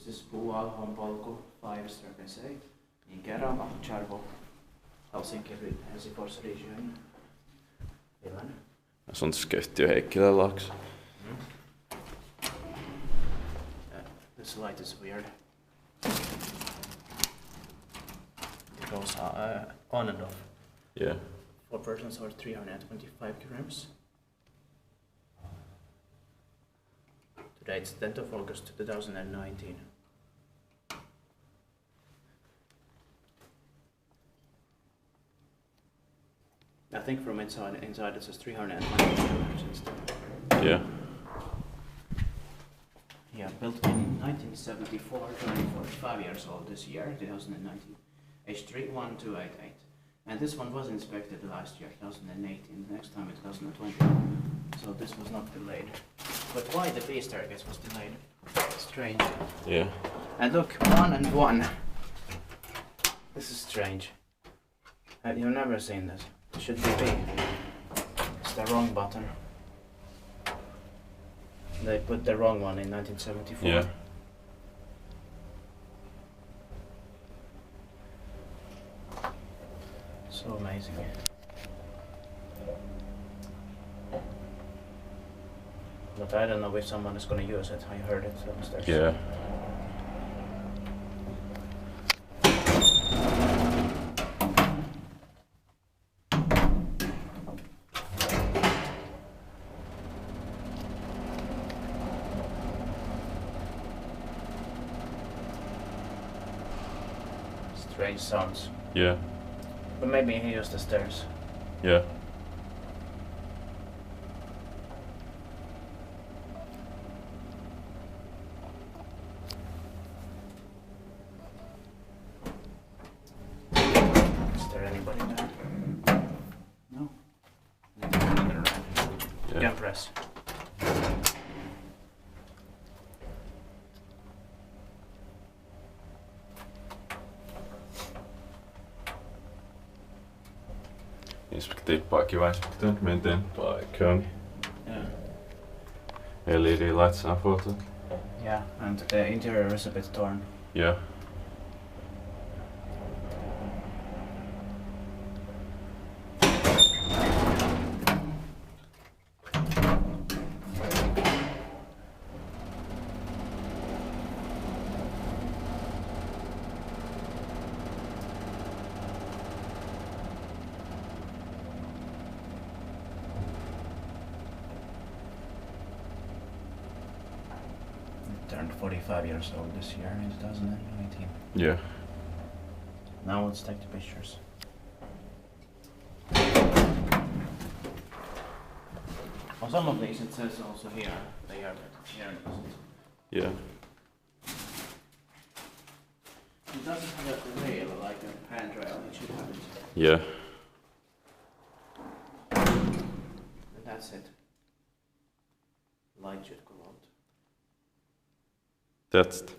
This is Puualhonpolku 5-star cafe in Kerava, Helsinki-Helsingfors region, Finland. Sånt ska ju Heikkilä lax. This light is weird. It goes on and off. Yeah. 4 persons or 325 grams. Today it's 10th of August 2019. I think from inside it says 320 grams instead. Yeah. Yeah, built in 1974, 45 years old this year, 2019. H31288. And this one was inspected last year, 2018. Next time it 2020. So this was not delayed. But why the base staircase was delayed? Strange. Yeah. And look, 1 and 1. This is strange. You've never seen this. It should be B. It's the wrong button. They put the wrong one in 1974. Yeah. So amazing. But I don't know if someone is going to use it. I heard it upstairs. Yeah. Strange sounds. Yeah. But maybe he used the stairs. Yeah. Is there anybody there? No. You can press. Kiva inspektering by Kone. Yeah. LED lights are photo. Yeah, and the interior is a bit torn. Yeah. Turned 45 years old this year in 2019. Yeah. Now let's take the pictures. On some of these it says also here they are, but here it doesn't. Yeah. It doesn't have a rail like a handrail, it should have it. Yeah. And that's it. Light should go out. That's it.